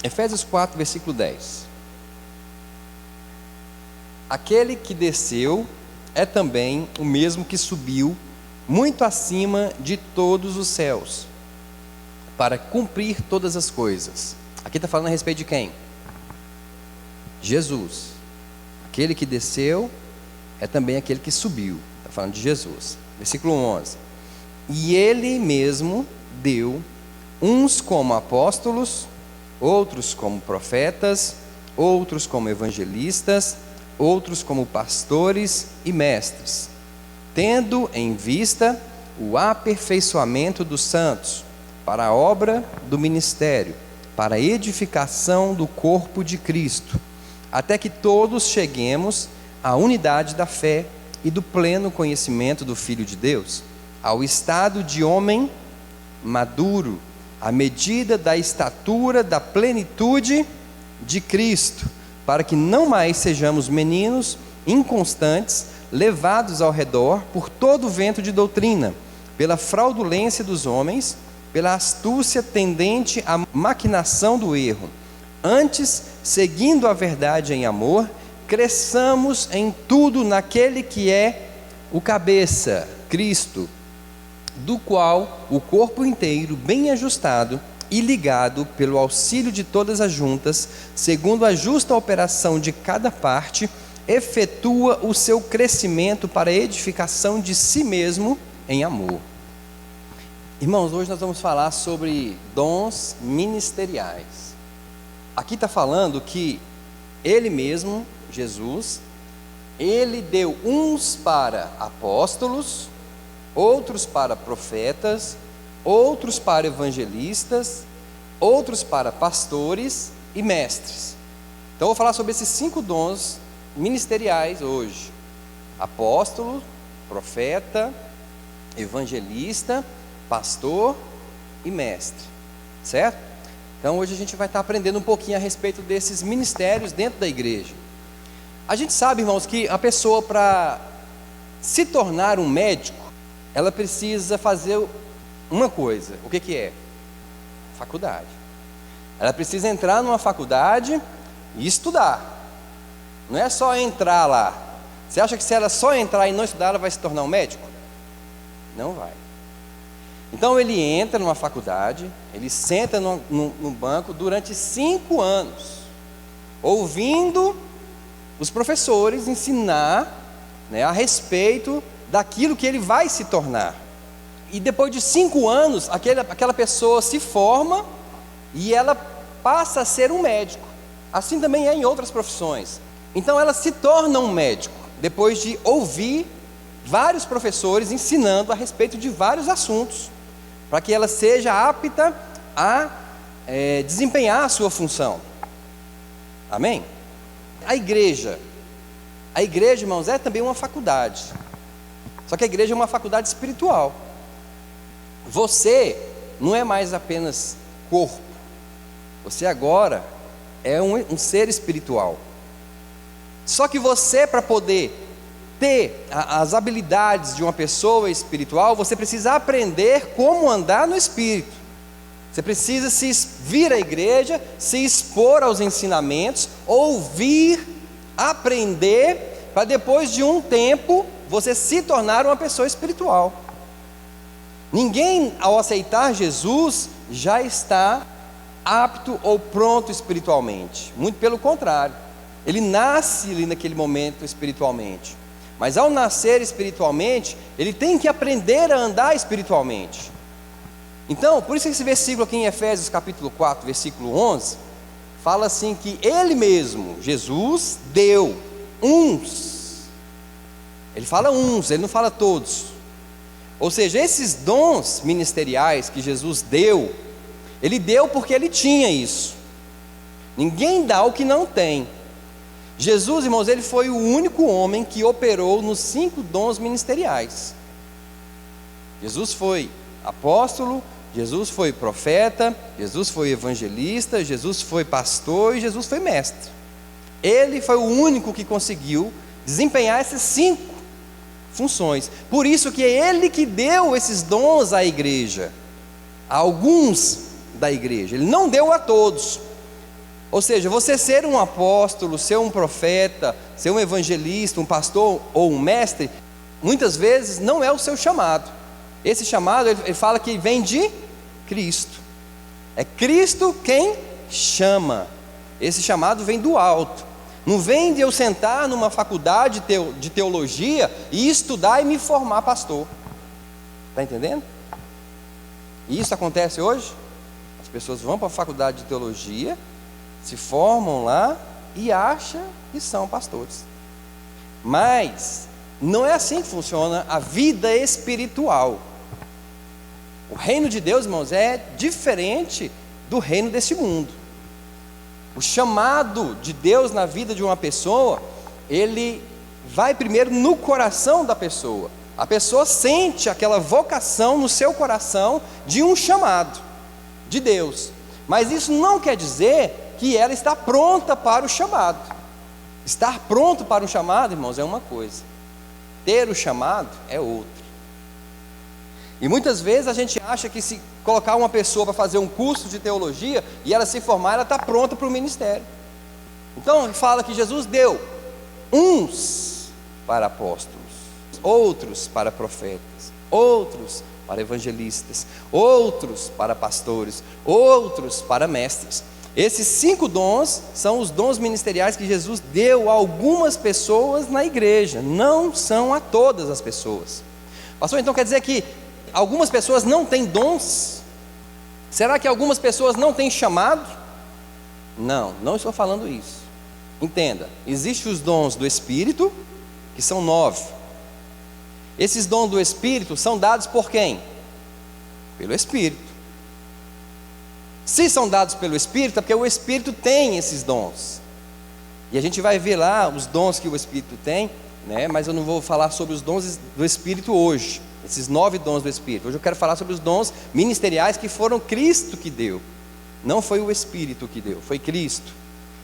Efésios 4, versículo 10. Aquele que desceu é também o mesmo que subiu muito acima de todos os céus, para cumprir todas as coisas. Aqui está falando a respeito de quem? Jesus. Aquele que desceu é também aquele que subiu. Está falando de Jesus. Versículo 11. E ele mesmo deu uns como apóstolos, outros como profetas, outros como evangelistas, outros como pastores e mestres, tendo em vista o aperfeiçoamento dos santos, para a obra do ministério, para a edificação do corpo de Cristo, até que todos cheguemos à unidade da fé e do pleno conhecimento do Filho de Deus, ao estado de homem maduro, à medida da estatura da plenitude de Cristo, para que não mais sejamos meninos inconstantes, levados ao redor por todo o vento de doutrina, pela fraudulência dos homens, pela astúcia tendente à maquinação do erro. Antes, seguindo a verdade em amor, cresçamos em tudo naquele que é o cabeça, Cristo, do qual o corpo inteiro, bem ajustado e ligado pelo auxílio de todas as juntas, segundo a justa operação de cada parte, efetua o seu crescimento para a edificação de si mesmo em amor. Irmãos, hoje nós vamos falar sobre dons ministeriais. Aqui está falando que Ele mesmo, Jesus, Ele deu uns para apóstolos, outros para profetas, outros para evangelistas, outros para pastores e mestres. Então eu vou falar sobre esses 5 dons ministeriais hoje: apóstolo, profeta, evangelista, pastor e mestre, certo? Então hoje a gente vai estar aprendendo um pouquinho a respeito desses ministérios dentro da igreja. A gente sabe, irmãos, que a pessoa, para se tornar um médico, ela precisa fazer uma coisa. O que é? Faculdade. Ela precisa entrar numa faculdade e estudar. Não é só entrar lá. Você acha que se ela só entrar e não estudar, ela vai se tornar um médico? Não vai. Então ele entra numa faculdade, ele senta no banco durante 5 anos, ouvindo os professores ensinar, a respeito daquilo que ele vai se tornar. E depois de 5 anos, aquela pessoa se forma e ela passa a ser um médico. Assim também é em outras profissões. Então ela se torna um médico, depois de ouvir vários professores ensinando a respeito de vários assuntos, para que ela seja apta a desempenhar a sua função. Amém? A igreja, irmãos, é também uma faculdade. Só que a igreja é uma faculdade espiritual. Você não é mais apenas corpo. Você agora é um ser espiritual. Só que você, para poder ter as habilidades de uma pessoa espiritual, você precisa aprender como andar no Espírito. Você precisa vir à igreja, se expor aos ensinamentos, ouvir, aprender, para depois de um tempo você se tornar uma pessoa espiritual. Ninguém, ao aceitar Jesus, já está apto ou pronto espiritualmente. Muito pelo contrário, ele nasce ali naquele momento espiritualmente. Mas ao nascer espiritualmente, ele tem que aprender a andar espiritualmente. Então, por isso que esse versículo aqui em Efésios capítulo 4, versículo 11, fala assim que Ele mesmo, Jesus, deu uns. Ele fala uns, Ele não fala todos. Ou seja, esses dons ministeriais que Jesus deu, Ele deu porque Ele tinha isso. Ninguém dá o que não tem. Jesus, irmãos, Ele foi o único homem que operou nos 5 dons ministeriais. Jesus foi apóstolo, Jesus foi profeta, Jesus foi evangelista, Jesus foi pastor e Jesus foi mestre. Ele foi o único que conseguiu desempenhar essas 5 funções. Por isso que é Ele que deu esses dons à igreja, a alguns da igreja. Ele não deu a todos. Ou seja, você ser um apóstolo, ser um profeta, ser um evangelista, um pastor ou um mestre, muitas vezes não é o seu chamado. Esse chamado, ele fala que vem de Cristo. É Cristo quem chama. Esse chamado vem do alto. Não vem de eu sentar numa faculdade de teologia e estudar e me formar pastor. Está entendendo? E isso acontece hoje? As pessoas vão para a faculdade de teologia, se formam lá e acham que são pastores. Mas não é assim que funciona a vida espiritual. O reino de Deus, irmãos, é diferente do reino desse mundo. O chamado de Deus na vida de uma pessoa, ele vai primeiro no coração da pessoa. A pessoa sente aquela vocação no seu coração de um chamado de Deus. Mas isso não quer dizer que ela está pronta para o chamado. Estar pronto para o chamado, irmãos, é uma coisa. Ter o chamado é outra. E muitas vezes a gente acha que se colocar uma pessoa para fazer um curso de teologia e ela se formar, ela está pronta para o ministério. Então fala que Jesus deu uns para apóstolos, outros para profetas, outros para evangelistas, outros para pastores, outros para mestres. Esses 5 dons são os dons ministeriais que Jesus deu a algumas pessoas na igreja, não são a todas as pessoas. Pastor, então quer dizer que algumas pessoas não têm dons? Será que algumas pessoas não têm chamado? Não, não estou falando isso. Entenda, existem os dons do Espírito, que são 9. Esses dons do Espírito são dados por quem? Pelo Espírito. Se são dados pelo Espírito, é porque o Espírito tem esses dons. E a gente vai ver lá os dons que o Espírito tem, né? Mas eu não vou falar sobre os dons do Espírito hoje. Esses 9 dons do Espírito. Hoje eu quero falar sobre os dons ministeriais que foram Cristo que deu. Não foi o Espírito que deu, foi Cristo.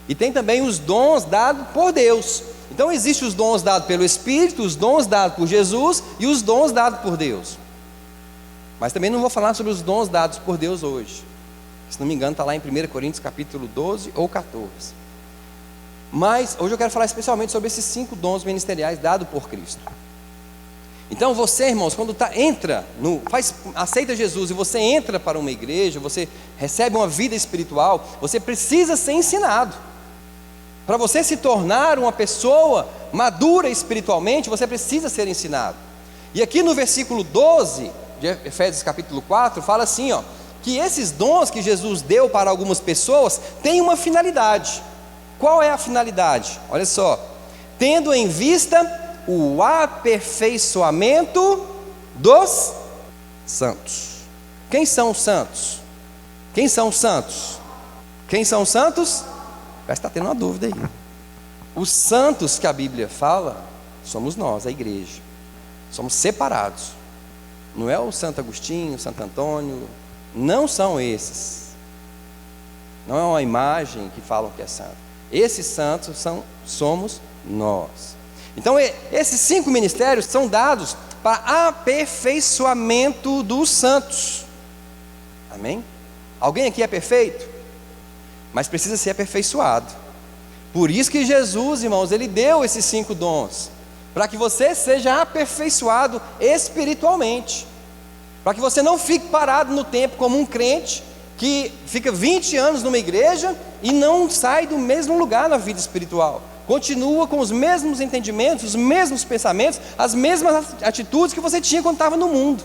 E tem também os dons dados por Deus. Então existem os dons dados pelo Espírito, os dons dados por Jesus e os dons dados por Deus. Mas também não vou falar sobre os dons dados por Deus hoje. Se não me engano está lá em 1 Coríntios capítulo 12 ou 14. Mas hoje eu quero falar especialmente sobre esses 5 dons ministeriais dados por Cristo. Então você, irmãos, quando aceita Jesus e você entra para uma igreja, você recebe uma vida espiritual, você precisa ser ensinado. Para você se tornar uma pessoa madura espiritualmente, você precisa ser ensinado. E aqui no versículo 12 de Efésios capítulo 4, fala assim, que esses dons que Jesus deu para algumas pessoas têm uma finalidade. Qual é a finalidade? Olha só, tendo em vista o aperfeiçoamento dos santos. Quem são os santos? Quem são os santos? Quem são os santos? Parece que está tendo uma dúvida aí. Os santos que a Bíblia fala, somos nós, a igreja. Somos separados. Não é o Santo Agostinho, o Santo Antônio. Não são esses. Não é uma imagem que falam que é santo. Esses santos somos nós. Então esses 5 ministérios são dados para aperfeiçoamento dos santos. Amém? Alguém aqui é perfeito? Mas precisa ser aperfeiçoado. Por isso que Jesus, irmãos, Ele deu esses 5 dons, para que você seja aperfeiçoado espiritualmente, para que você não fique parado no tempo como um crente que fica 20 anos numa igreja e não sai do mesmo lugar na vida espiritual. Continua com os mesmos entendimentos, os mesmos pensamentos, as mesmas atitudes que você tinha quando estava no mundo.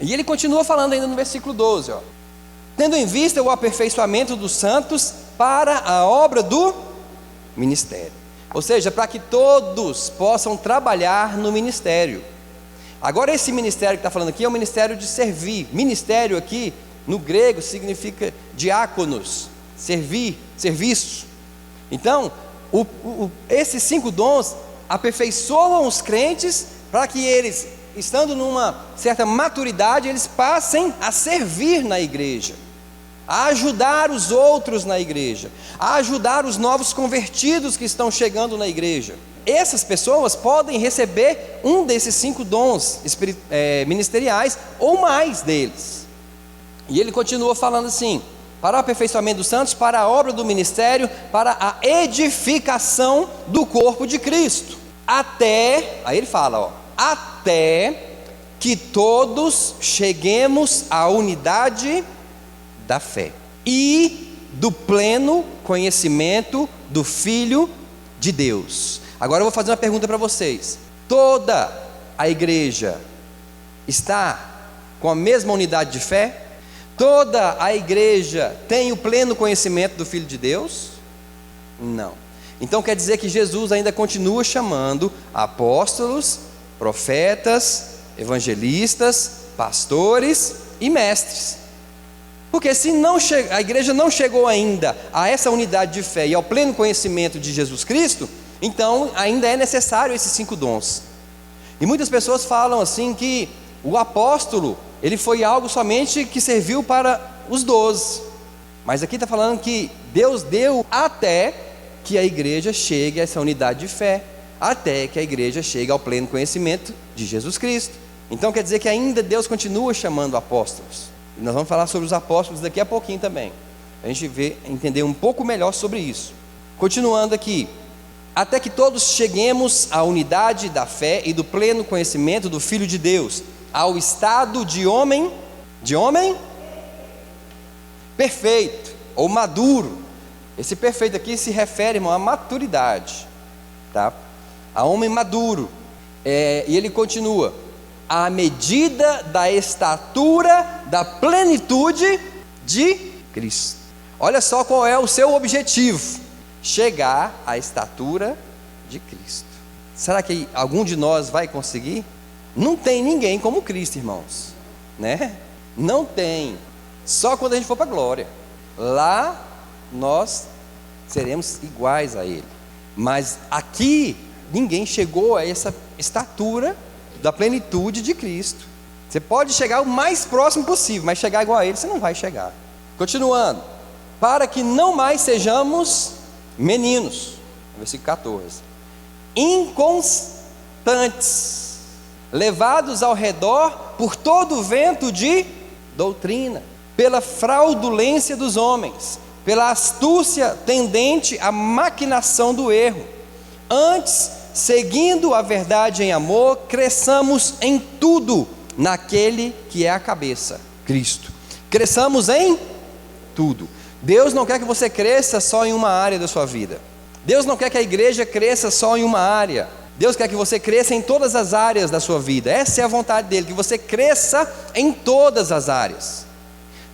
E ele continua falando ainda no versículo 12, tendo em vista o aperfeiçoamento dos santos para a obra do ministério. Ou seja, para que todos possam trabalhar no ministério. Agora esse ministério que está falando aqui é o ministério de servir. Ministério aqui, no grego, significa diáconos, servir, serviço. Então, esses 5 dons aperfeiçoam os crentes para que eles, estando numa certa maturidade, eles passem a servir na igreja, a ajudar os outros na igreja, a ajudar os novos convertidos que estão chegando na igreja. Essas pessoas podem receber um desses 5 dons ministeriais ou mais deles. E ele continua falando assim, para o aperfeiçoamento dos santos, para a obra do ministério, para a edificação do corpo de Cristo. Até, aí ele fala, até que todos cheguemos à unidade da fé e do pleno conhecimento do Filho de Deus. Agora eu vou fazer uma pergunta para vocês. Toda a igreja está com a mesma unidade de fé? Toda a igreja tem o pleno conhecimento do Filho de Deus? Não. Então quer dizer que Jesus ainda continua chamando apóstolos, profetas, evangelistas, pastores e mestres. Porque se a igreja não chegou ainda a essa unidade de fé e ao pleno conhecimento de Jesus Cristo, então ainda é necessário esses 5 dons. E muitas pessoas falam assim que o apóstolo, ele foi algo somente que serviu para os 12. Mas aqui está falando que Deus deu até que a igreja chegue a essa unidade de fé, até que a igreja chegue ao pleno conhecimento de Jesus Cristo. Então quer dizer que ainda Deus continua chamando apóstolos. E nós vamos falar sobre os apóstolos daqui a pouquinho também. A gente entender um pouco melhor sobre isso. Continuando aqui. Até que todos cheguemos à unidade da fé e do pleno conhecimento do Filho de Deus, ao estado de homem perfeito, ou maduro. Esse perfeito aqui se refere, irmão, à maturidade, tá? A homem maduro. E ele continua, à medida da estatura da plenitude de Cristo. Olha só qual é o seu objetivo: chegar à estatura de Cristo. Será que algum de nós vai conseguir? Não tem ninguém como Cristo, irmãos, né? Não tem. Só quando a gente for para a glória, lá nós seremos iguais a Ele. Mas aqui ninguém chegou a essa estatura da plenitude de Cristo. Você pode chegar o mais próximo possível, mas chegar igual a Ele você não vai chegar. Continuando, para que não mais sejamos meninos, versículo 14, inconstantes, levados ao redor por todo o vento de doutrina, pela fraudulência dos homens, pela astúcia tendente à maquinação do erro. Antes, seguindo a verdade em amor, cresçamos em tudo naquele que é a cabeça, Cristo. Cresçamos em tudo. Deus não quer que você cresça só em uma área da sua vida. Deus não quer que a igreja cresça só em uma área. Deus quer que você cresça em todas as áreas da sua vida. Essa é a vontade dele, que você cresça em todas as áreas.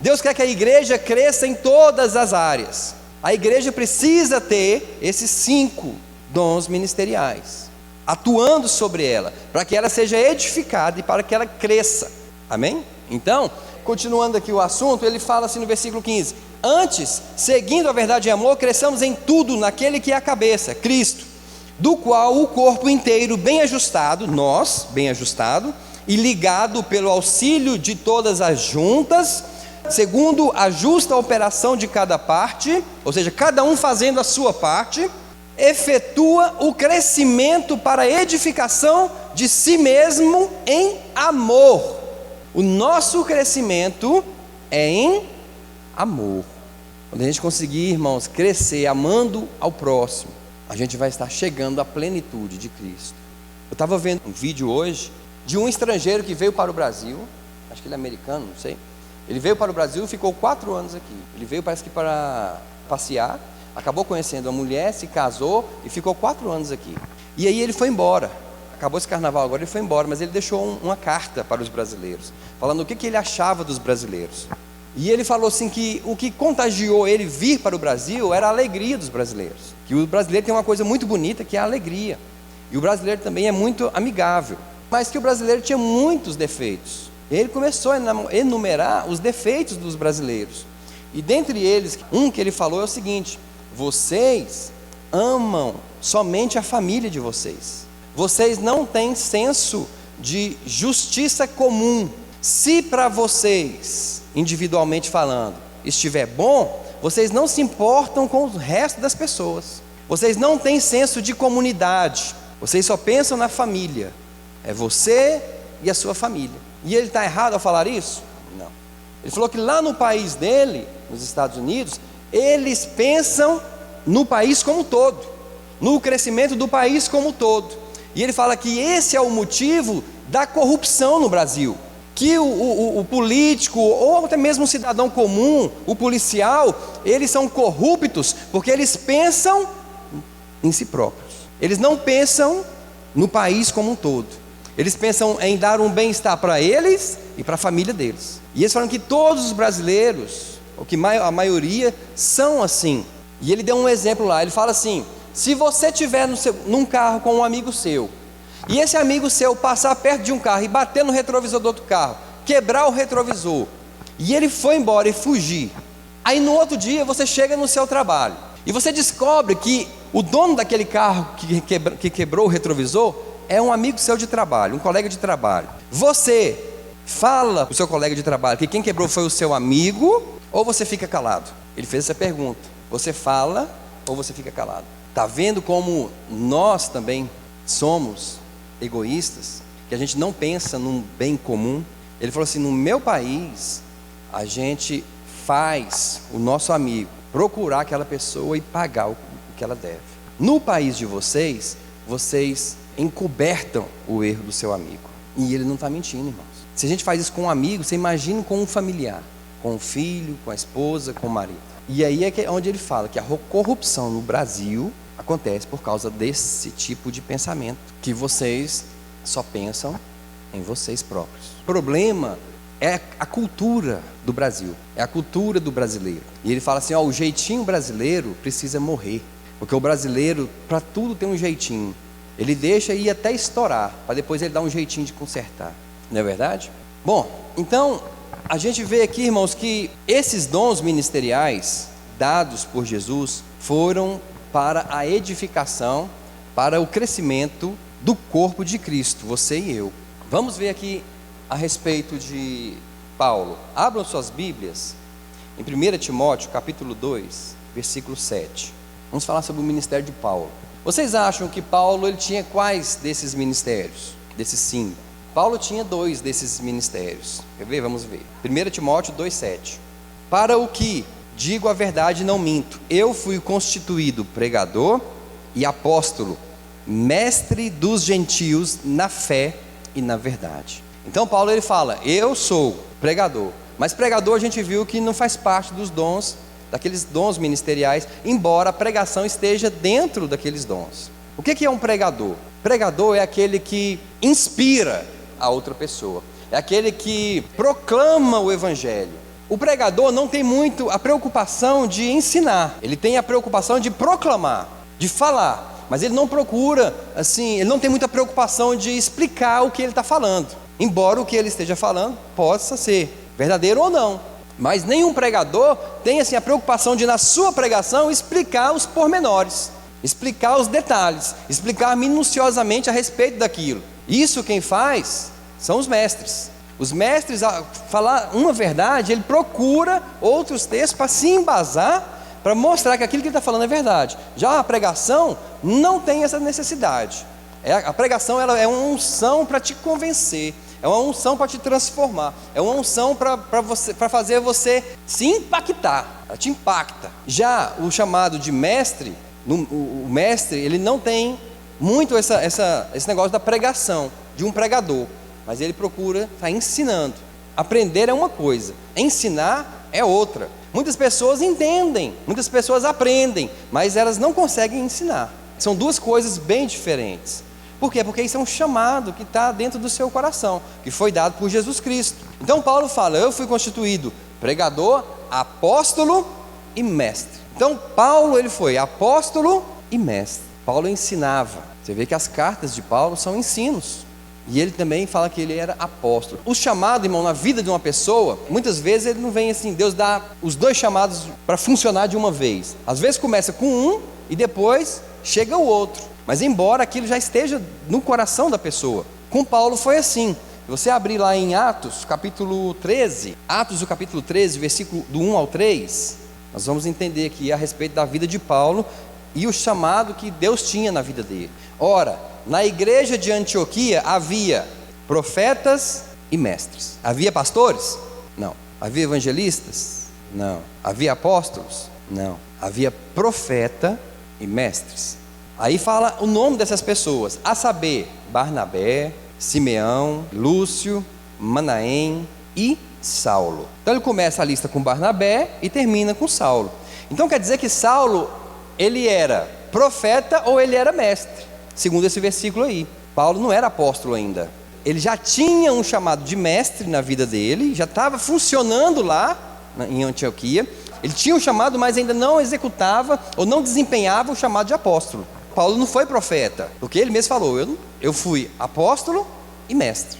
Deus quer que a igreja cresça em todas as áreas. A igreja precisa ter esses 5 dons ministeriais atuando sobre ela, para que ela seja edificada e para que ela cresça. Amém? Então, continuando aqui o assunto, ele fala assim no versículo 15: antes, seguindo a verdade e amor, cresçamos em tudo naquele que é a cabeça, Cristo, do qual o corpo inteiro bem ajustado, nós, bem ajustado, e ligado pelo auxílio de todas as juntas, segundo a justa operação de cada parte, ou seja, cada um fazendo a sua parte, efetua o crescimento para a edificação de si mesmo em amor. O nosso crescimento é em amor. Quando a gente conseguir, irmãos, crescer amando ao próximo, a gente vai estar chegando à plenitude de Cristo. Eu estava vendo um vídeo hoje de um estrangeiro que veio para o Brasil, acho que ele é americano, não sei. Ele veio para o Brasil e ficou 4 anos aqui. Ele veio, parece que para passear, acabou conhecendo uma mulher, se casou e ficou 4 anos aqui. E aí ele foi embora. Acabou esse carnaval agora, ele foi embora, mas ele deixou uma carta para os brasileiros, falando o que ele achava dos brasileiros. E ele falou assim que o que contagiou ele vir para o Brasil era a alegria dos brasileiros. Que o brasileiro tem uma coisa muito bonita, que é a alegria. E o brasileiro também é muito amigável. Mas que o brasileiro tinha muitos defeitos. E ele começou a enumerar os defeitos dos brasileiros. E dentre eles, um que ele falou é o seguinte: vocês amam somente a família de vocês. Vocês não têm senso de justiça comum. Se para vocês, individualmente falando, estiver bom, vocês não se importam com o resto das pessoas. Vocês não têm senso de comunidade. Vocês só pensam na família. É você e a sua família. E ele está errado ao falar isso? Não. Ele falou que lá no país dele, nos Estados Unidos, eles pensam no país como um todo, no crescimento do país como um todo. E ele fala que esse é o motivo da corrupção no Brasil. Que o político, ou até mesmo o cidadão comum, o policial, eles são corruptos porque eles pensam em si próprios. Eles não pensam no país como um todo. Eles pensam em dar um bem-estar para eles e para a família deles. E eles falam que todos os brasileiros, ou que a maioria, são assim. E ele deu um exemplo lá, ele fala assim: se você estiver num carro com um amigo seu, e esse amigo seu passar perto de um carro e bater no retrovisor do outro carro, quebrar o retrovisor, e ele foi embora e fugir, aí no outro dia você chega no seu trabalho, e você descobre que o dono daquele carro que quebrou o retrovisor é um amigo seu de trabalho, um colega de trabalho. Você fala para o seu colega de trabalho que quem quebrou foi o seu amigo, ou você fica calado? Ele fez essa pergunta: você fala ou você fica calado? Está vendo como nós também somos egoístas, que a gente não pensa num bem comum? Ele falou assim: no meu país, a gente faz o nosso amigo procurar aquela pessoa e pagar o que ela deve. No país de vocês, vocês encobertam o erro do seu amigo. E ele não está mentindo, irmãos. Se a gente faz isso com um amigo, você imagina com um familiar, com o filho, com a esposa, com o marido. E aí é onde ele fala que a corrupção no Brasil acontece por causa desse tipo de pensamento, que vocês só pensam em vocês próprios. O problema é a cultura do Brasil, é a cultura do brasileiro. E ele fala assim: o jeitinho brasileiro precisa morrer, porque o brasileiro, para tudo tem um jeitinho. Ele deixa ir até estourar, para depois ele dar um jeitinho de consertar. Não é verdade? Bom, então a gente vê aqui, irmãos, que esses dons ministeriais dados por Jesus foram para a edificação, para o crescimento do corpo de Cristo, você e eu. Vamos ver aqui a respeito de Paulo. Abram suas Bíblias em 1 Timóteo capítulo 2, versículo 7. Vamos falar sobre o ministério de Paulo. Vocês acham que Paulo ele tinha quais desses ministérios? Desses 5? Paulo tinha 2 desses ministérios. Quer ver? Vamos ver. 1 Timóteo 2,7. Para o que digo a verdade, não minto, eu fui constituído pregador e apóstolo, mestre dos gentios na fé e na verdade. Então Paulo ele fala: eu sou pregador. Mas pregador a gente viu que não faz parte dos dons, daqueles dons ministeriais, embora a pregação esteja dentro daqueles dons. O que é um pregador? Pregador é aquele que inspira a outra pessoa, é aquele que proclama o evangelho. O pregador não tem muito a preocupação de ensinar, ele tem a preocupação de proclamar, de falar, mas ele não procura, assim, ele não tem muita preocupação de explicar o que ele está falando, embora o que ele esteja falando possa ser verdadeiro ou não. Mas nenhum pregador tem assim a preocupação de na sua pregação explicar os pormenores, explicar os detalhes, explicar minuciosamente a respeito daquilo. Isso quem faz são os mestres. Os mestres, a falar uma verdade, ele procura outros textos para se embasar, para mostrar que aquilo que ele está falando é verdade. Já a pregação não tem essa necessidade. A pregação ela é uma unção para te convencer, é uma unção para te transformar, é uma unção para fazer você se impactar, ela te impacta. Já o chamado de mestre, o mestre ele não tem muito esse negócio da pregação, de um pregador. Mas ele procura estar ensinando. Aprender é uma coisa, ensinar é outra. Muitas pessoas entendem, muitas pessoas aprendem, mas elas não conseguem ensinar. São duas coisas bem diferentes. Por quê? Porque isso é um chamado que está dentro do seu coração, que foi dado por Jesus Cristo. Então Paulo fala: eu fui constituído pregador, apóstolo e mestre. Então Paulo ele foi apóstolo e mestre. Paulo ensinava. Você vê que as cartas de Paulo são ensinos. E ele também fala que ele era apóstolo. O chamado, irmão, na vida de uma pessoa, muitas vezes ele não vem assim, Deus dá os 2 chamados para funcionar de uma vez. Às vezes começa com um e depois chega o outro. Mas embora aquilo já esteja no coração da pessoa. Com Paulo foi assim. Se você abrir lá em Atos, capítulo 13, Atos, o capítulo 13, versículo do 1 ao 3, nós vamos entender aqui a respeito da vida de Paulo e o chamado que Deus tinha na vida dele. Ora, na igreja de Antioquia havia profetas e mestres. Havia pastores? Não. Havia evangelistas? Não. Havia apóstolos? Não. Havia profeta e mestres. Aí fala o nome dessas pessoas, a saber, Barnabé, Simeão, Lúcio, Manaém e Saulo. Então ele começa a lista com Barnabé e termina com Saulo. Então quer dizer que Saulo, ele era profeta ou ele era mestre, segundo esse versículo aí. Paulo não era apóstolo ainda. Ele já tinha um chamado de mestre na vida dele, já estava funcionando lá em Antioquia. Ele tinha um chamado, mas ainda não executava ou não desempenhava o chamado de apóstolo. Paulo não foi profeta, porque ele mesmo falou, eu fui apóstolo e mestre.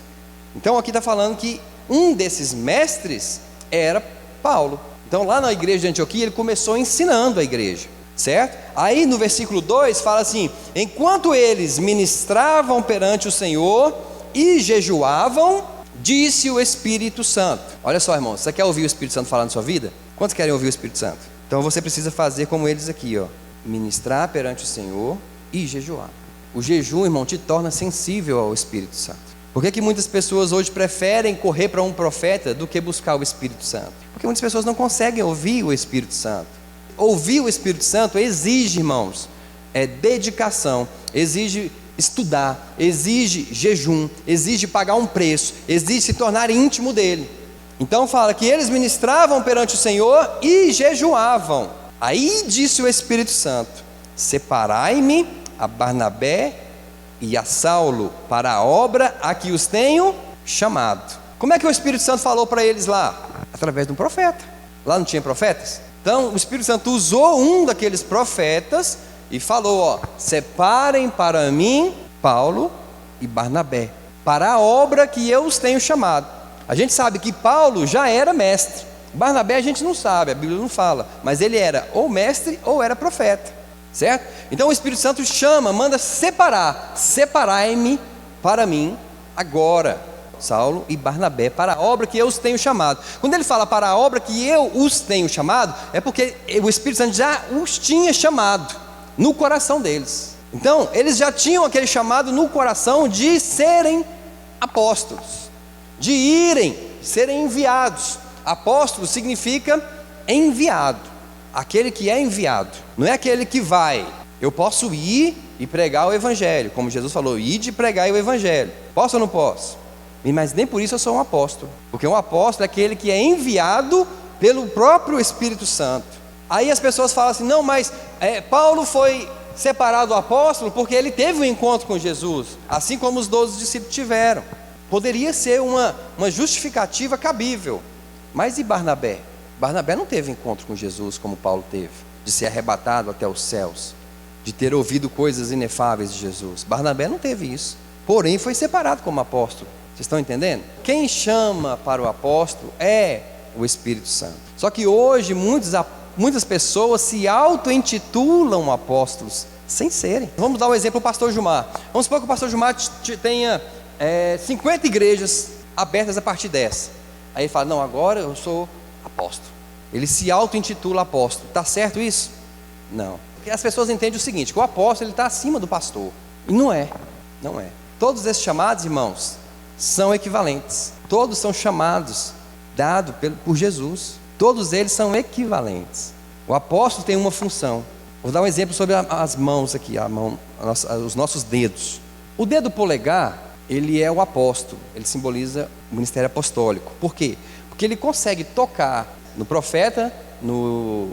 Então aqui está falando que um desses mestres era Paulo. Então lá na igreja de Antioquia ele começou ensinando a igreja, certo? Aí no versículo 2 fala assim: enquanto eles ministravam perante o Senhor e jejuavam, disse o Espírito Santo. Olha só, irmão, você quer ouvir o Espírito Santo falar na sua vida? Quantos querem ouvir o Espírito Santo? Então você precisa fazer como eles aqui, ó: ministrar perante o Senhor e jejuar. O jejum, irmão, te torna sensível ao Espírito Santo. Por que muitas pessoas hoje preferem correr para um profeta do que buscar o Espírito Santo? Porque muitas pessoas não conseguem ouvir o Espírito Santo. Ouvir o Espírito Santo exige, irmãos, dedicação, exige estudar, exige jejum, exige pagar um preço, exige se tornar íntimo dele. Então fala que eles ministravam perante o Senhor e jejuavam. Aí disse o Espírito Santo: separai-me a Barnabé e a Saulo para a obra a que os tenho chamado. Como é que o Espírito Santo falou para eles lá? Através de um profeta. Lá não tinha profetas? Então o Espírito Santo usou um daqueles profetas e falou, ó: separem para mim Paulo e Barnabé para a obra que eu os tenho chamado. A gente sabe que Paulo já era mestre. Barnabé a gente não sabe, a Bíblia não fala, mas ele era ou mestre ou era profeta, certo? Então o Espírito Santo chama, manda separar: separai-me para mim agora Saulo e Barnabé para a obra que eu os tenho chamado. Quando ele fala para a obra que eu os tenho chamado, é porque o Espírito Santo já os tinha chamado no coração deles. Então eles já tinham aquele chamado no coração de serem apóstolos, de irem, serem enviados. Apóstolo significa enviado, aquele que é enviado, não é aquele que vai. Eu posso ir e pregar o Evangelho, como Jesus falou: ide e pregai o Evangelho. Posso ou não posso? Mas nem por isso eu sou um apóstolo, porque um apóstolo é aquele que é enviado pelo próprio Espírito Santo. Aí as pessoas falam assim: não, mas Paulo foi separado apóstolo porque ele teve um encontro com Jesus, assim como os 12 discípulos tiveram. Poderia ser uma justificativa cabível. Mas e Barnabé? Barnabé não teve encontro com Jesus como Paulo teve, de ser arrebatado até os céus, de ter ouvido coisas inefáveis de Jesus. Barnabé não teve isso, porém foi separado como apóstolo. Vocês estão entendendo? Quem chama para o apóstolo é o Espírito Santo. Só que hoje muitas pessoas se auto-intitulam apóstolos sem serem. Vamos dar um exemplo: o pastor Gilmar. Vamos supor que o pastor Gilmar tenha 50 igrejas abertas a partir dessa. Aí ele fala: não, agora eu sou apóstolo. Ele se auto-intitula apóstolo. Está certo isso? Não. Porque as pessoas entendem o seguinte: que o apóstolo está acima do pastor. E não é. Não é. Todos esses chamados, irmãos, são equivalentes. Todos são chamados, dados por Jesus. Todos eles são equivalentes. O apóstolo tem uma função. Vou dar um exemplo sobre as mãos aqui, os nossos dedos. O dedo polegar, ele é o apóstolo, ele simboliza o ministério apostólico. Por quê? Porque ele consegue tocar no profeta, no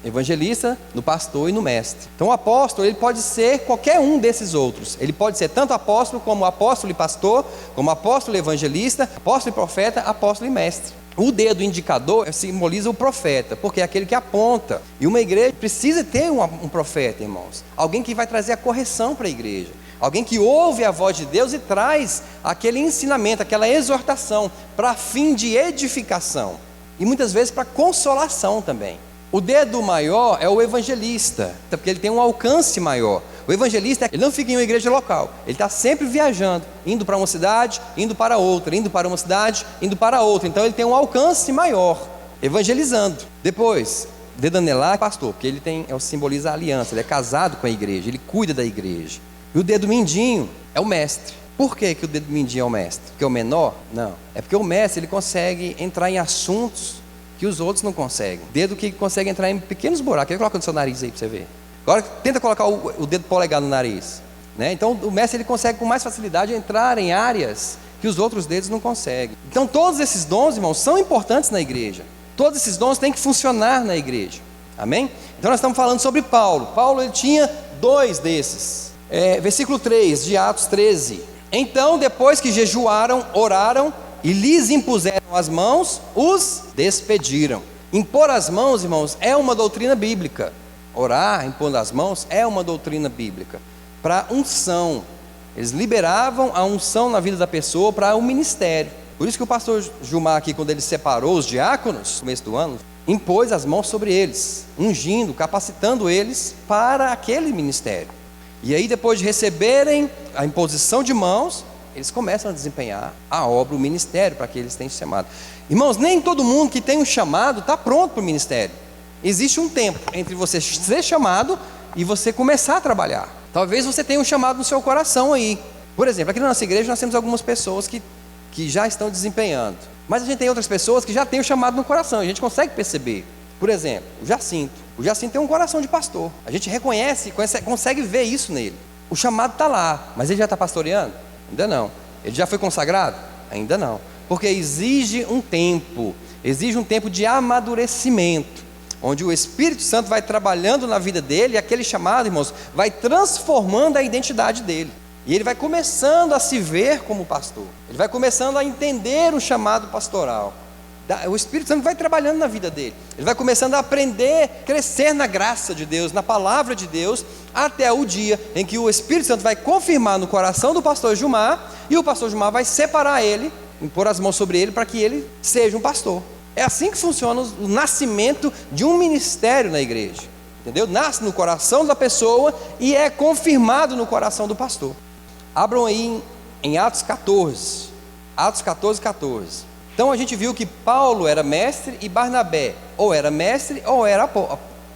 evangelista, no pastor e no mestre. Então o apóstolo, ele pode ser qualquer um desses outros. Ele pode ser tanto apóstolo como apóstolo e pastor, como apóstolo e evangelista, apóstolo e profeta, apóstolo e mestre. O dedo indicador simboliza o profeta, porque é aquele que aponta. E uma igreja precisa ter um profeta, irmãos. Alguém que vai trazer a correção para a igreja. Alguém que ouve a voz de Deus e traz aquele ensinamento, aquela exortação, para fim de edificação. E muitas vezes para consolação também. O dedo maior é o evangelista, porque ele tem um alcance maior. O evangelista, ele não fica em uma igreja local, ele está sempre viajando, indo para uma cidade, indo para outra, indo para uma cidade, indo para outra. Então ele tem um alcance maior, evangelizando. Depois, o dedo anelar é pastor, porque ele simboliza a aliança, ele é casado com a igreja, ele cuida da igreja. E o dedo mindinho é o mestre. Por que o dedo mindinho é o mestre? Porque é o menor? Não. É porque o mestre, ele consegue entrar em assuntos que os outros não conseguem. Dedo que consegue entrar em pequenos buracos. Ele coloca no seu nariz aí para você ver. Agora tenta colocar o dedo polegar no nariz, né? Então o mestre, ele consegue com mais facilidade entrar em áreas que os outros dedos não conseguem. Então todos esses dons, irmãos, são importantes na igreja. Todos esses dons têm que funcionar na igreja. Amém? Então nós estamos falando sobre Paulo. Paulo, ele tinha 2 desses. Versículo 3 de Atos 13. Então, depois que jejuaram, oraram e lhes impuseram as mãos, os despediram. Impor as mãos, irmãos, é uma doutrina bíblica. Orar, impondo as mãos, é uma doutrina bíblica. Para unção. Eles liberavam a unção na vida da pessoa para o ministério. Por isso que o pastor Gilmar aqui, quando ele separou os diáconos, no começo do ano, impôs as mãos sobre eles, ungindo, capacitando eles para aquele ministério. E aí, depois de receberem a imposição de mãos, eles começam a desempenhar a obra, o ministério, para que eles tenham chamado. Irmãos, nem todo mundo que tem um chamado está pronto para o ministério. Existe um tempo entre você ser chamado e você começar a trabalhar. Talvez você tenha um chamado no seu coração aí. Por exemplo, aqui na nossa igreja nós temos algumas pessoas que já estão desempenhando. Mas a gente tem outras pessoas que já têm o chamado no coração, a gente consegue perceber. Por exemplo, o Jacinto. O Jacinto tem um coração de pastor. A gente reconhece, consegue ver isso nele. O chamado está lá, mas ele já está pastoreando? Ainda não. Ele já foi consagrado? Ainda não. Porque exige um tempo de amadurecimento, onde o Espírito Santo vai trabalhando na vida dele, e aquele chamado, irmãos, vai transformando a identidade dele. E ele vai começando a se ver como pastor. Ele vai começando a entender o chamado pastoral. O Espírito Santo vai trabalhando na vida dele. Ele vai começando a aprender, crescer na graça de Deus, na palavra de Deus, até o dia em que o Espírito Santo vai confirmar no coração do pastor Gilmar, e o pastor Gilmar vai separar ele, impor as mãos sobre ele, para que ele seja um pastor. É assim que funciona o nascimento de um ministério na igreja. Entendeu? Nasce no coração da pessoa e é confirmado no coração do pastor. Abram aí em Atos 14. Atos 14, 14. Então a gente viu que Paulo era mestre e Barnabé ou era mestre ou era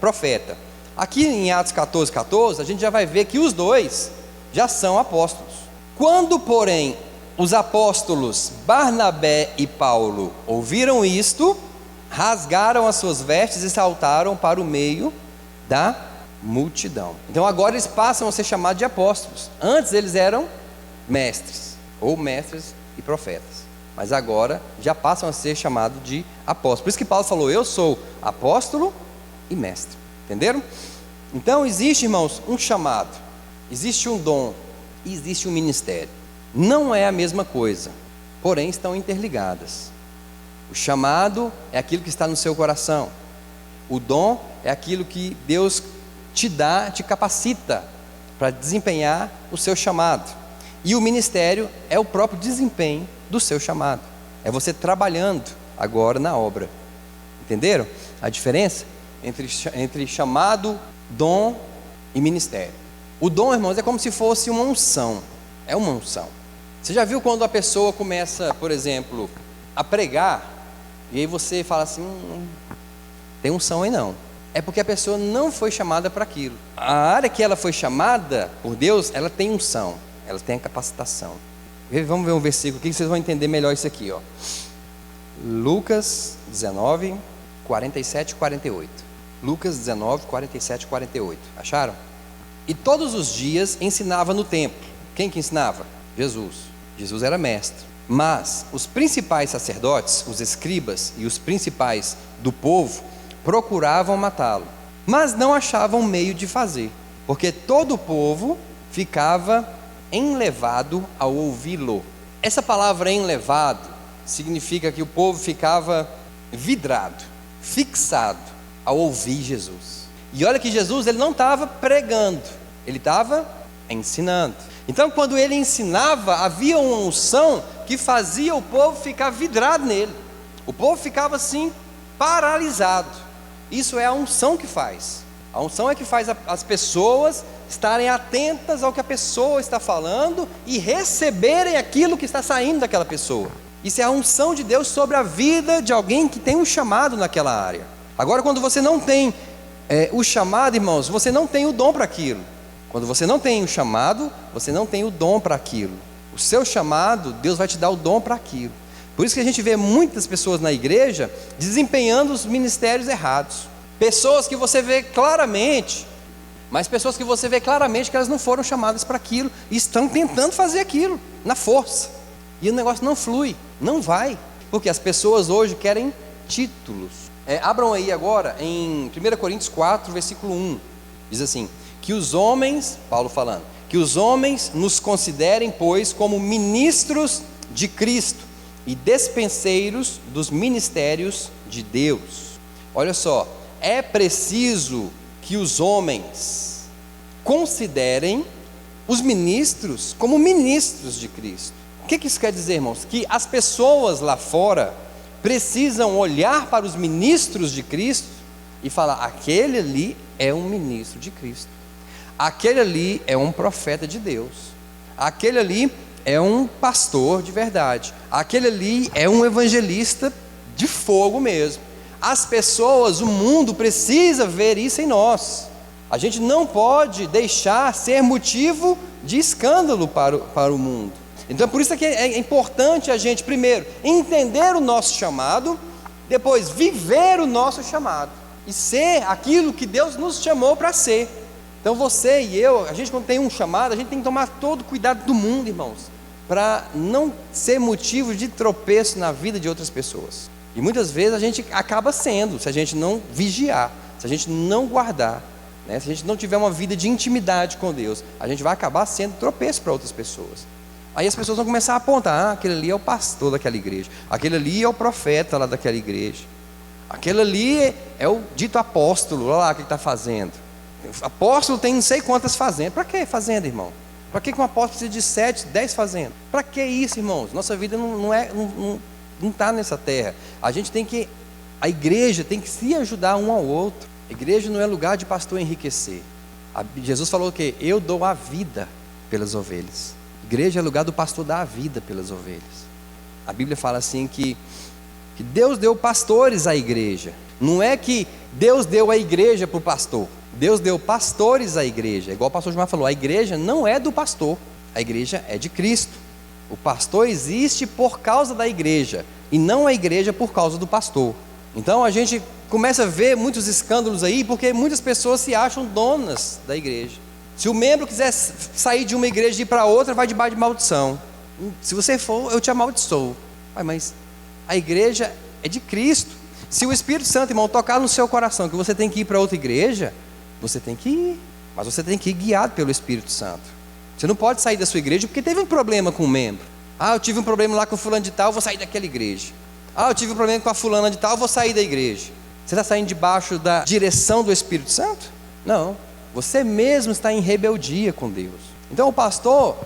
profeta. Aqui em Atos 14, 14, a gente já vai ver que os dois já são apóstolos. Quando, porém, os apóstolos Barnabé e Paulo ouviram isto, rasgaram as suas vestes e saltaram para o meio da multidão. Então agora eles passam a ser chamados de apóstolos. Antes eles eram mestres, ou mestres e profetas. Mas agora já passam a ser chamados de apóstolos. Por isso que Paulo falou: eu sou apóstolo e mestre. Entenderam? Então existe, irmãos, um chamado, existe um dom e existe um ministério. Não é a mesma coisa, porém estão interligadas. O chamado é aquilo que está no seu coração. O dom é aquilo que Deus te dá, te capacita para desempenhar o seu chamado. E o ministério é o próprio desempenho do seu chamado. É você trabalhando agora na obra. Entenderam a diferença entre chamado, dom e ministério? O dom, irmãos, é como se fosse uma unção. É uma unção. Você já viu quando a pessoa começa, por exemplo, a pregar, e aí você fala assim: tem unção aí não. É porque a pessoa não foi chamada para aquilo. A área que ela foi chamada por Deus, ela tem unção, ela tem a capacitação. Vamos ver um versículo aqui que vocês vão entender melhor isso aqui, ó. Lucas 19, 47 e 48. Lucas 19, 47 e 48. Acharam? E todos os dias ensinava no templo. Quem que ensinava? Jesus. Jesus era mestre. Mas os principais sacerdotes, os escribas e os principais do povo procuravam matá-lo, mas não achavam meio de fazer, porque todo o povo ficava enlevado ao ouvi-lo. Essa palavra enlevado significa que o povo ficava vidrado, fixado ao ouvir Jesus. E olha que Jesus, ele não estava pregando, ele estava ensinando. Então quando ele ensinava, havia uma unção que fazia o povo ficar vidrado nele. O povo ficava assim, paralisado. Isso é a unção que faz. A unção é que faz as pessoas estarem atentas ao que a pessoa está falando e receberem aquilo que está saindo daquela pessoa. Isso é a unção de Deus sobre a vida de alguém que tem um chamado naquela área. Agora, quando você não tem o chamado, irmãos, você não tem o dom para aquilo. Quando você não tem o chamado, você não tem o dom para aquilo. O seu chamado, Deus vai te dar o dom para aquilo. Por isso que a gente vê muitas pessoas na igreja desempenhando os ministérios errados. Pessoas que você vê claramente, mas pessoas que você vê claramente que elas não foram chamadas para aquilo e estão tentando fazer aquilo na força. E o negócio não flui, não vai. Porque as pessoas hoje querem títulos. Abram aí agora em 1 Coríntios 4, versículo 1. Diz assim: que os homens, Paulo falando, que os homens nos considerem, pois, como ministros de Cristo e despenseiros dos ministérios de Deus. Olha só, é preciso que os homens considerem os ministros como ministros de Cristo. O que isso quer dizer, irmãos? Que as pessoas lá fora precisam olhar para os ministros de Cristo e falar: aquele ali é um ministro de Cristo, aquele ali é um profeta de Deus, aquele ali é um pastor de verdade, aquele ali é um evangelista de fogo mesmo. As pessoas, o mundo precisa ver isso em nós. A gente não pode deixar ser motivo de escândalo para o mundo. Então por isso que é importante a gente primeiro entender o nosso chamado, depois viver o nosso chamado e ser aquilo que Deus nos chamou para ser. Então você e eu, a gente quando tem um chamado, a gente tem que tomar todo o cuidado do mundo, irmãos, para não ser motivo de tropeço na vida de outras pessoas. E muitas vezes a gente acaba sendo, se a gente não vigiar, se a gente não guardar, né? Se a gente não tiver uma vida de intimidade com Deus, a gente vai acabar sendo tropeço para outras pessoas. Aí as pessoas vão começar a apontar: aquele ali é o pastor daquela igreja, aquele ali é o profeta lá daquela igreja, aquele ali é o dito apóstolo, olha lá o que ele está fazendo. O apóstolo tem não sei quantas fazendas. Para que fazenda, irmão? Para que um apóstolo precisa de 7, 10 fazendas? Para que isso, irmãos? Nossa vida não está nessa terra. A igreja tem que se ajudar um ao outro. A igreja não é lugar de pastor enriquecer. Jesus falou que eu dou a vida pelas ovelhas. A igreja é lugar do pastor dar a vida pelas ovelhas. A Bíblia fala assim que Deus deu pastores à igreja. Não é que Deus deu a igreja para o pastor. Deus deu pastores à igreja. Igual o pastor Gilmar falou, a igreja não é do pastor, a igreja é de Cristo. O pastor existe por causa da igreja e não a igreja por causa do pastor. Então a gente começa a ver muitos escândalos aí, porque muitas pessoas se acham donas da igreja. Se o membro quiser sair de uma igreja e ir para outra, vai debaixo de maldição. Se você for, eu te amaldiçoo. Mas a igreja é de Cristo. Se o Espírito Santo, irmão, tocar no seu coração que você tem que ir para outra igreja, você tem que ir, mas você tem que ir guiado pelo Espírito Santo. Você não pode sair da sua igreja porque teve um problema com um membro. Eu tive um problema lá com o fulano de tal, eu vou sair daquela igreja. Eu tive um problema com a fulana de tal, eu vou sair da igreja. Você está saindo debaixo da direção do Espírito Santo? Não, você mesmo está em rebeldia com Deus. Então o pastor,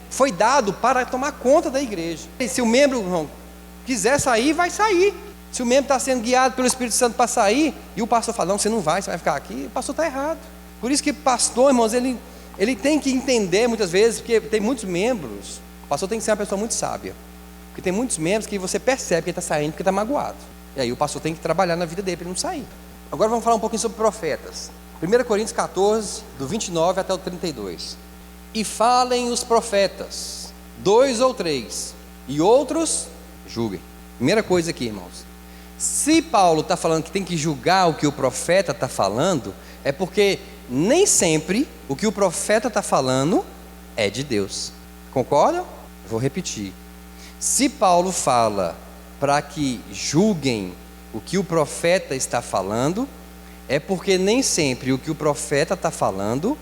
foi dado para tomar conta da igreja. E se o membro, irmão, quiser sair, vai sair. Se o membro está sendo guiado pelo Espírito Santo para sair, e o pastor fala: não, você não vai, você vai ficar aqui, o pastor está errado. Por isso que pastor, irmãos, ele tem que entender muitas vezes, porque tem muitos membros, o pastor tem que ser uma pessoa muito sábia, porque tem muitos membros que você percebe que ele está saindo porque está magoado, e aí o pastor tem que trabalhar na vida dele para ele não sair. Agora vamos falar um pouquinho sobre profetas. 1 Coríntios 14, do 29 até o 32. E falem os profetas, 2 ou 3, e outros julguem. Primeira coisa aqui, irmãos, se Paulo está falando que tem que julgar o que o profeta está falando, é porque nem sempre o que o profeta está falando é de Deus. Concordam? Vou repetir. Se Paulo fala para que julguem o que o profeta está falando, é porque nem sempre o que o profeta está falando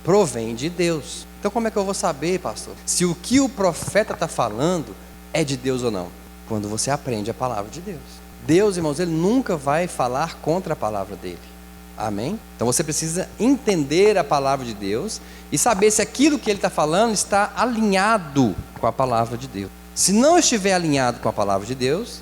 provém de Deus. Então como é que eu vou saber, pastor, se o que o profeta está falando é de Deus ou não? Quando você aprende a palavra de Deus. Deus, irmãos, Ele nunca vai falar contra a palavra dEle. Amém? Então você precisa entender a palavra de Deus e saber se aquilo que Ele está falando está alinhado com a palavra de Deus. Se não estiver alinhado com a palavra de Deus,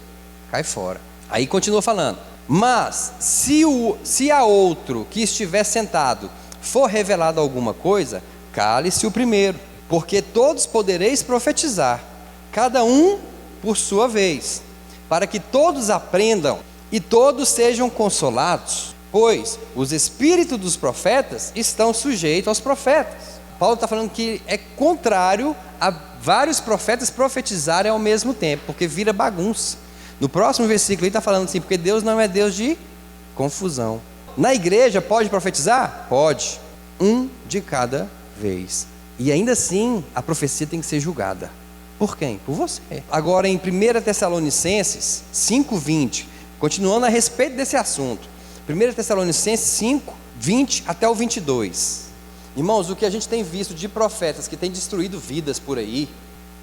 cai fora. Aí continua falando: mas se a outro que estiver sentado for revelado alguma coisa, cale-se o primeiro, porque todos podereis profetizar, cada um por sua vez, para que todos aprendam e todos sejam consolados, pois os espíritos dos profetas estão sujeitos aos profetas. Paulo está falando que é contrário a vários profetas profetizarem ao mesmo tempo, porque vira bagunça. No próximo versículo ele está falando assim, porque Deus não é Deus de confusão. Na igreja pode profetizar? Pode. Um de cada vez. E ainda assim, a profecia tem que ser julgada. Por quem? Por você. Agora em 1 Tessalonicenses 5:20, continuando a respeito desse assunto. 1 Tessalonicenses 5:20 até o 22. Irmãos, o que a gente tem visto de profetas que têm destruído vidas por aí,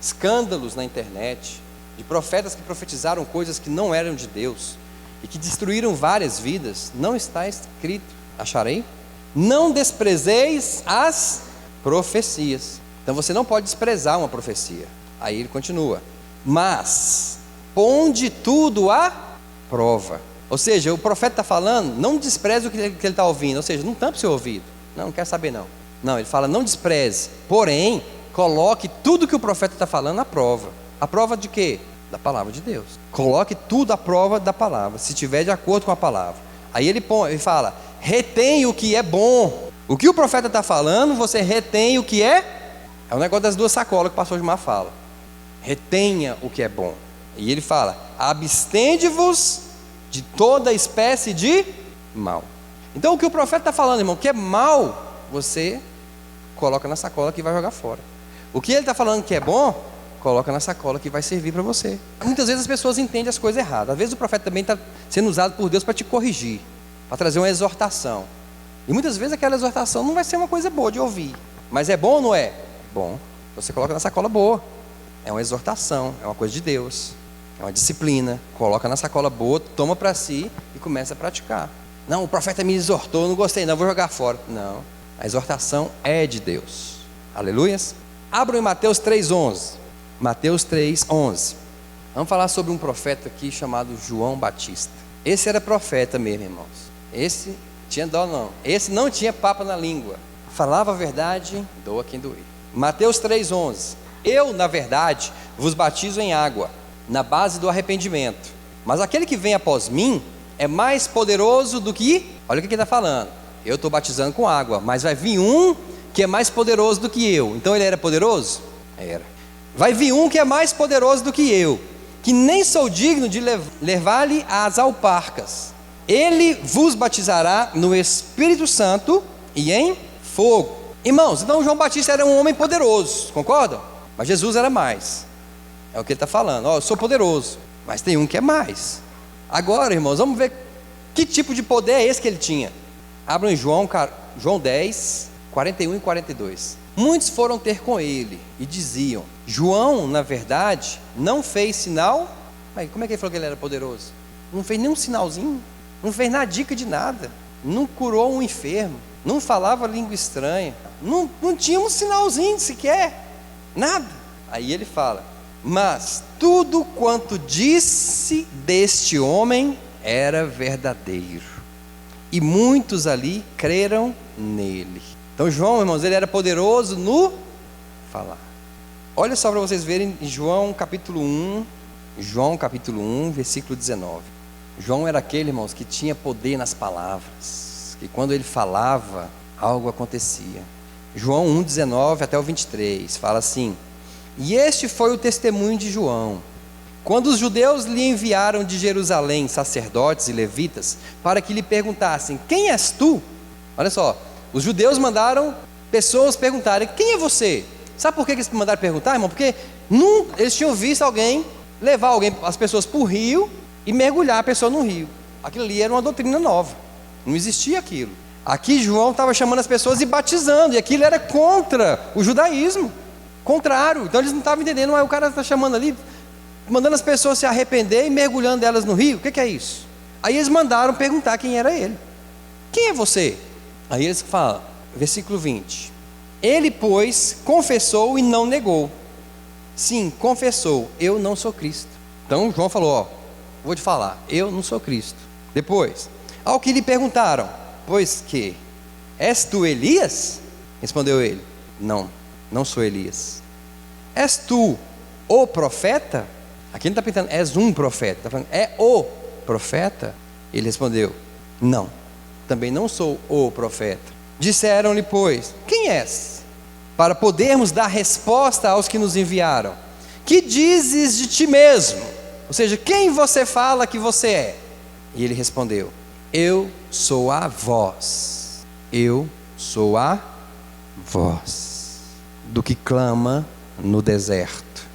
escândalos na internet, de profetas que profetizaram coisas que não eram de Deus e que destruíram várias vidas, não está escrito. Acharei? Não desprezeis as profecias. Então você não pode desprezar uma profecia. Aí ele continua, mas ponde tudo à prova. Ou seja, o profeta está falando, não despreze o que ele está ouvindo. Ou seja, não tampe o seu ouvido. Não quer saber não. Não, ele fala, não despreze. Porém, coloque tudo que o profeta está falando à prova. A prova de quê? Da palavra de Deus. Coloque tudo à prova da palavra, se estiver de acordo com a palavra. Aí ele fala, retém o que é bom. O que o profeta está falando, você retém o que é o negócio das duas sacolas que o pastor Gilmar fala. Retenha o que é bom. E ele fala, abstende-vos de toda espécie de mal. Então o que o profeta está falando, irmão, que é mal, você coloca na sacola que vai jogar fora. O que ele está falando que é bom, coloca na sacola que vai servir para você. Muitas vezes as pessoas entendem as coisas erradas. Às vezes o profeta também está sendo usado por Deus para te corrigir, para trazer uma exortação. E muitas vezes aquela exortação não vai ser uma coisa boa de ouvir. Mas é bom ou não é? Bom. Você coloca na sacola boa. É uma exortação, é uma coisa de Deus, é uma disciplina. Coloca na sacola boa, toma para si e começa a praticar. Não, o profeta me exortou, não gostei não, vou jogar fora. Não, a exortação é de Deus. Aleluias. Abram em Mateus 3:11. Mateus 3:11. Vamos falar sobre um profeta aqui chamado João Batista. Esse era profeta mesmo, irmãos. Esse tinha dó não. Esse não tinha papo na língua. Falava a verdade, doa quem doer. Mateus 3:11. Eu, na verdade, vos batizo em água, na base do arrependimento. Mas aquele que vem após mim é mais poderoso do que... Olha o que ele está falando. Eu estou batizando com água, mas vai vir um que é mais poderoso do que eu. Então ele era poderoso? Era. Vai vir um que é mais poderoso do que eu, que nem sou digno de levar-lhe as alparcas. Ele vos batizará no Espírito Santo e em fogo. Irmãos, então João Batista era um homem poderoso, concordam? Mas Jesus era mais. É o que ele está falando. Eu sou poderoso, mas tem um que é mais. Agora, irmãos, vamos ver que tipo de poder é esse que ele tinha. Abram em João 10, 41 e 42. Muitos foram ter com ele e diziam, João, na verdade, não fez sinal. Mas como é que ele falou que ele era poderoso? Não fez nenhum sinalzinho, não fez nada dica de nada, não curou um enfermo, não falava língua estranha, não tinha um sinalzinho sequer, nada. Aí ele fala, mas tudo quanto disse deste homem era verdadeiro, e muitos ali creram nele. Então João, irmãos, ele era poderoso no falar. Olha só para vocês verem em João capítulo 1, versículo 19. João era aquele, irmãos, que tinha poder nas palavras, que quando ele falava, algo acontecia. João 1, 19 até o 23, fala assim, e este foi o testemunho de João, quando os judeus lhe enviaram de Jerusalém sacerdotes e levitas, para que lhe perguntassem, quem és tu? Olha só, os judeus mandaram pessoas perguntarem, quem é você? Sabe por que eles mandaram perguntar, irmão? Porque eles tinham visto alguém levar as pessoas para o rio e mergulhar a pessoa no rio. Aquilo ali era uma doutrina nova, não existia aquilo. Aqui João estava chamando as pessoas e batizando, e aquilo era contra o judaísmo, contrário. Então eles não estavam entendendo, mas o cara está chamando ali, mandando as pessoas se arrepender e mergulhando elas no rio, o que é isso? Aí eles mandaram perguntar quem era ele. Quem é você? Aí eles falam, versículo 20, ele pois confessou e não negou. Sim, confessou, eu não sou Cristo. Então João falou, vou te falar, eu não sou Cristo. Depois, ao que lhe perguntaram, pois que, és tu Elias? Respondeu ele, não sou Elias. És tu o profeta? Aqui não está pensando, és um profeta, está falando, é o profeta? Ele respondeu, não, também não sou o profeta. Disseram-lhe, pois, quem és? para podermos dar resposta aos que nos enviaram: que dizes de ti mesmo? Ou seja, quem você fala que você é? E ele respondeu: eu sou a voz. Eu sou a voz do que clama no deserto: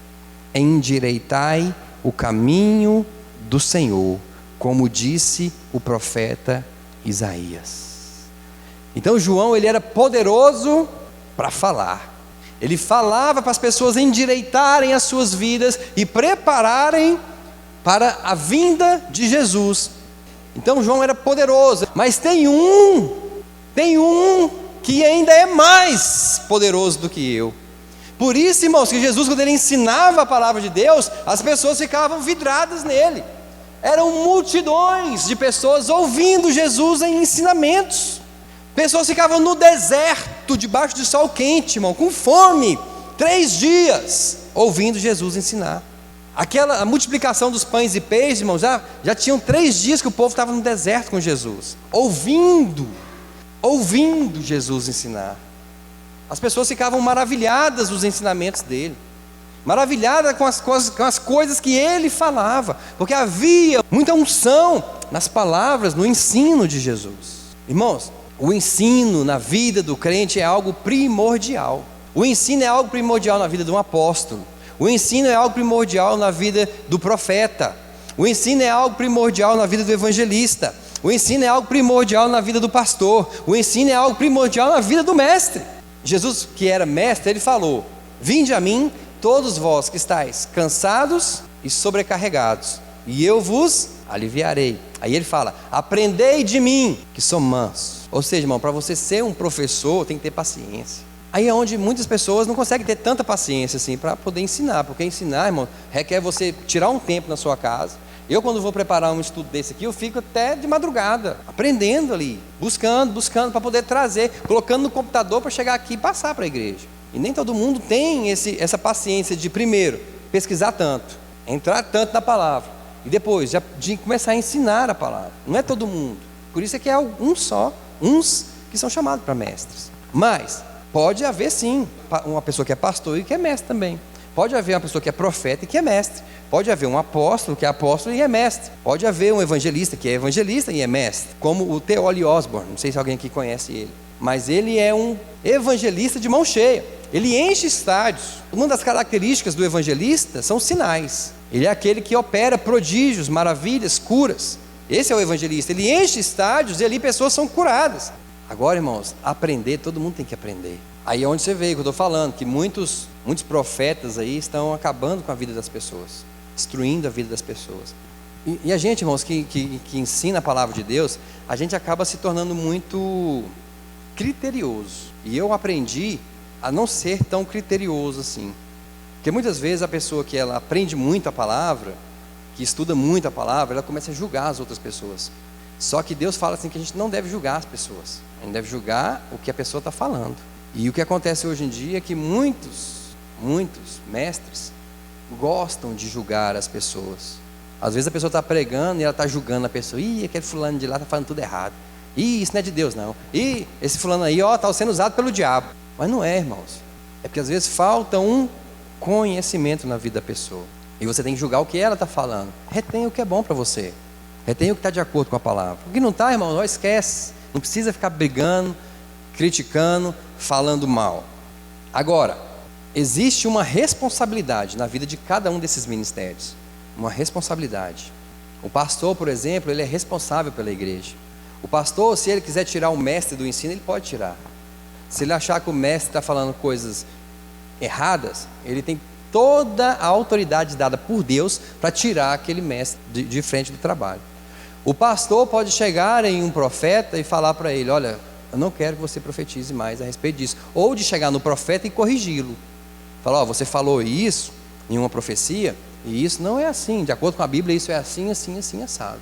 endireitai o caminho do Senhor, como disse o profeta Isaías. Então João, ele era poderoso para falar. Ele falava para as pessoas endireitarem as suas vidas e prepararem para a vinda de Jesus. Então João era poderoso, mas tem um que ainda é mais poderoso do que eu. Por isso, irmãos, que Jesus, quando ele ensinava a palavra de Deus, as pessoas ficavam vidradas nele. Eram multidões de pessoas ouvindo Jesus em ensinamentos. Pessoas ficavam no deserto, debaixo de sol quente, irmão, com fome, 3 dias, ouvindo Jesus ensinar. A multiplicação dos pães e peixes, irmãos, já tinham 3 dias que o povo estava no deserto com Jesus, ouvindo Jesus ensinar. As pessoas ficavam maravilhadas dos ensinamentos dele, maravilhadas com as coisas que ele falava, porque havia muita unção nas palavras, no ensino de Jesus. Irmãos, o ensino na vida do crente é algo primordial. O ensino é algo primordial na vida de um apóstolo. O ensino é algo primordial na vida do profeta. O ensino é algo primordial na vida do evangelista. O ensino é algo primordial na vida do pastor. O ensino é algo primordial na vida do mestre. Jesus, que era mestre, ele falou: vinde a mim, todos vós que estáis cansados e sobrecarregados, e eu vos aliviarei. Aí ele fala: aprendei de mim, que sou manso. Ou seja, irmão, para você ser um professor, tem que ter paciência. Aí é onde muitas pessoas não conseguem ter tanta paciência assim para poder ensinar, porque ensinar, irmão, requer você tirar um tempo na sua casa. Eu, quando vou preparar um estudo desse aqui, eu fico até de madrugada, aprendendo ali, buscando para poder trazer, colocando no computador para chegar aqui e passar para a igreja. E nem todo mundo tem essa paciência de, primeiro, pesquisar tanto, entrar tanto na palavra, e depois de começar a ensinar a palavra. Não é todo mundo. Por isso é que é uns que são chamados para mestres. Mas pode haver sim uma pessoa que é pastor e que é mestre também. Pode haver uma pessoa que é profeta e que é mestre. Pode haver um apóstolo que é apóstolo e é mestre. Pode haver um evangelista que é evangelista e é mestre, como o T.L. Osborne. Não sei se alguém aqui conhece ele, mas ele é um evangelista de mão cheia. Ele enche estádios. Uma das características do evangelista são sinais. Ele é aquele que opera prodígios, maravilhas, curas. Esse é o evangelista. Ele enche estádios e ali pessoas são curadas. Agora, irmãos, aprender, todo mundo tem que aprender. Aí é onde você vê que eu estou falando, que muitos profetas aí estão acabando com a vida das pessoas, destruindo a vida das pessoas. E a gente, irmãos, que ensina a palavra de Deus, a gente acaba se tornando muito criterioso. E eu aprendi a não ser tão criterioso assim. Porque muitas vezes a pessoa que ela aprende muito a palavra, que estuda muito a palavra, ela começa a julgar as outras pessoas. Só que Deus fala assim que a gente não deve julgar as pessoas. A gente deve julgar o que a pessoa está falando. E o que acontece hoje em dia é que muitos mestres gostam de julgar as pessoas. Às vezes a pessoa está pregando e ela está julgando a pessoa. Ih, aquele fulano de lá está falando tudo errado. Ih, isso não é de Deus não. Ih, esse fulano aí, está sendo usado pelo diabo. Mas não é, irmãos. É porque às vezes falta um conhecimento na vida da pessoa. E você tem que julgar o que ela está falando. Retém o que é bom para você. Retém o que está de acordo com a palavra. O que não está, irmão, não esquece. Não precisa ficar brigando, criticando, falando mal. Agora, existe uma responsabilidade na vida de cada um desses ministérios. Uma responsabilidade. O pastor, por exemplo, ele é responsável pela igreja. O pastor, se ele quiser tirar o mestre do ensino, ele pode tirar. Se ele achar que o mestre está falando coisas erradas, ele tem toda a autoridade dada por Deus para tirar aquele mestre de frente do trabalho. O pastor pode chegar em um profeta e falar para ele: olha, eu não quero que você profetize mais a respeito disso. Ou de chegar no profeta e corrigi-lo. Falar: você falou isso em uma profecia, e isso não é assim, de acordo com a Bíblia, isso é assim, assim, assim, assado.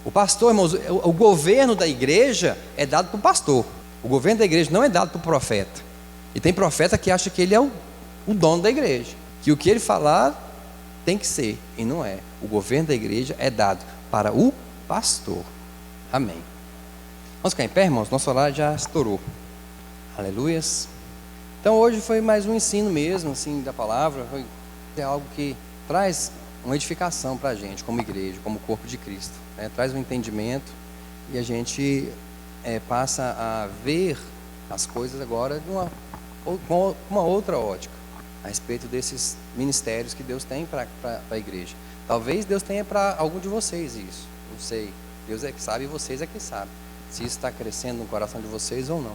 O pastor, irmãos, o governo da igreja é dado para o pastor. O governo da igreja não é dado para o profeta. E tem profeta que acha que ele é o dono da igreja, que o que ele falar tem que ser, e não é. O governo da igreja é dado para o pastor. Amém. Vamos ficar em pé, irmãos? Nosso horário já estourou. Aleluias. Então hoje foi mais um ensino mesmo, assim, da palavra. É algo que traz uma edificação para a gente, como igreja, como corpo de Cristo, né? Traz um entendimento e a gente passa a ver as coisas agora com uma outra ótica, a respeito desses ministérios que Deus tem para a igreja. Talvez Deus tenha para algum de vocês isso, não sei. Deus é que sabe e vocês é que sabem se isso está crescendo no coração de vocês ou não.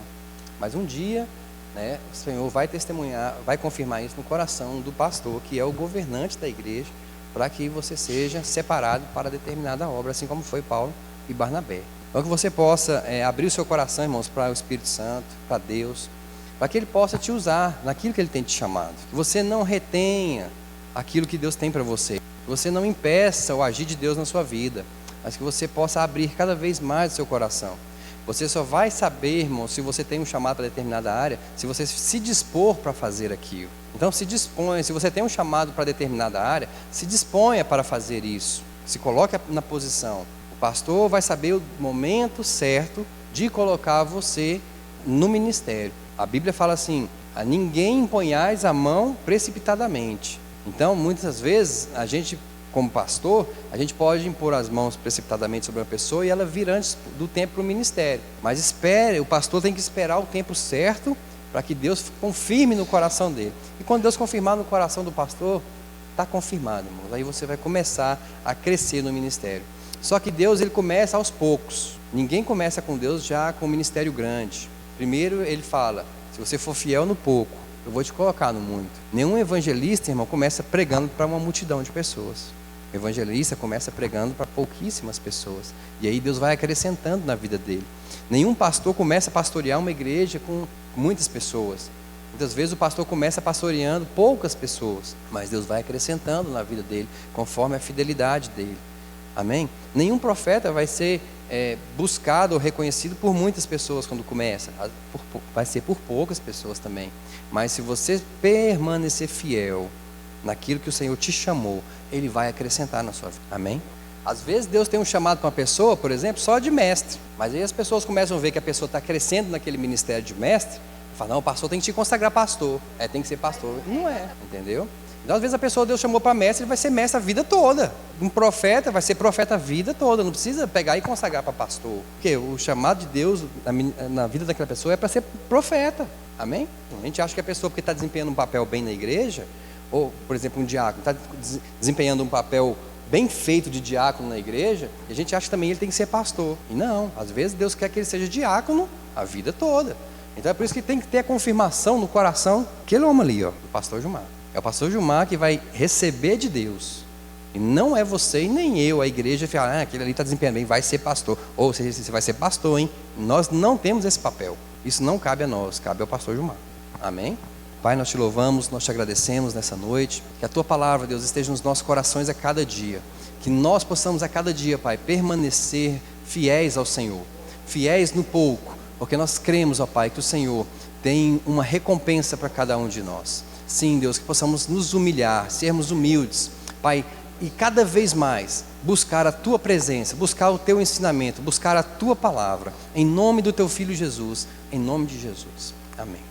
Mas um dia, né, o Senhor vai testemunhar, vai confirmar isso no coração do pastor, que é o governante da igreja, para que você seja separado para determinada obra, assim como foi Paulo e Barnabé. Então que você possa abrir o seu coração, irmãos, para o Espírito Santo, para Deus, para que Ele possa te usar naquilo que Ele tem te chamado. Que você não retenha aquilo que Deus tem para você. Que você não impeça o agir de Deus na sua vida, mas que você possa abrir cada vez mais o seu coração. Você só vai saber, irmão, se você tem um chamado para determinada área, se você se dispor para fazer aquilo. Então se disponha, se você tem um chamado para determinada área, se disponha para fazer isso. Se coloque na posição. O pastor vai saber o momento certo de colocar você no ministério. A Bíblia fala assim: a ninguém imponhais a mão precipitadamente. Então muitas vezes a gente, como pastor, a gente pode impor as mãos precipitadamente sobre uma pessoa e ela vir antes do tempo para o ministério. Mas espere, o pastor tem que esperar o tempo certo para que Deus confirme no coração dele. E quando Deus confirmar no coração do pastor, está confirmado, irmãos. Aí você vai começar a crescer no ministério. Só que Deus, Ele começa aos poucos. Ninguém começa com Deus já com um ministério grande. Primeiro Ele fala: se você for fiel no pouco, eu vou te colocar no muito. Nenhum evangelista, irmão, começa pregando para uma multidão de pessoas. O evangelista começa pregando para pouquíssimas pessoas. E aí Deus vai acrescentando na vida dele. Nenhum pastor começa a pastorear uma igreja com muitas pessoas. Muitas vezes o pastor começa pastoreando poucas pessoas, mas Deus vai acrescentando na vida dele, conforme a fidelidade dele. Amém? Nenhum profeta vai ser buscado ou reconhecido por muitas pessoas quando começa. Vai ser por poucas pessoas também. Mas se você permanecer fiel naquilo que o Senhor te chamou, Ele vai acrescentar na sua vida. Amém? Às vezes Deus tem um chamado para uma pessoa, por exemplo, só de mestre. Mas aí as pessoas começam a ver que a pessoa está crescendo naquele ministério de mestre. Fala: não, o pastor tem que te consagrar pastor. Tem que ser pastor. Não é, entendeu? Então às vezes a pessoa, Deus chamou para mestre, ele vai ser mestre a vida toda. Um profeta vai ser profeta a vida toda. Não precisa pegar e consagrar para pastor. Porque o chamado de Deus na vida daquela pessoa é para ser profeta. Amém? A gente acha que a pessoa, porque está desempenhando um papel bem na igreja, ou, por exemplo, um diácono, está desempenhando um papel bem feito de diácono na igreja, e a gente acha que também ele tem que ser pastor. E não, às vezes Deus quer que ele seja diácono a vida toda. Então é por isso que tem que ter a confirmação no coração. Aquele homem ali, ó, do pastor Gilmar. É o pastor Gilmar que vai receber de Deus. E não é você e nem eu, a igreja, falar: aquele ali está desempenhando bem, vai ser pastor. Ou você vai ser pastor, hein? Nós não temos esse papel. Isso não cabe a nós, cabe ao pastor Gilmar. Amém? Pai, nós te louvamos, nós te agradecemos nessa noite. Que a tua palavra, Deus, esteja nos nossos corações a cada dia. Que nós possamos a cada dia, Pai, permanecer fiéis ao Senhor. Fiéis no pouco. Porque nós cremos, ó Pai, que o Senhor tem uma recompensa para cada um de nós. Sim, Deus, que possamos nos humilhar, sermos humildes, Pai, e cada vez mais buscar a Tua presença, buscar o Teu ensinamento, buscar a Tua palavra, em nome do Teu Filho Jesus, em nome de Jesus. Amém.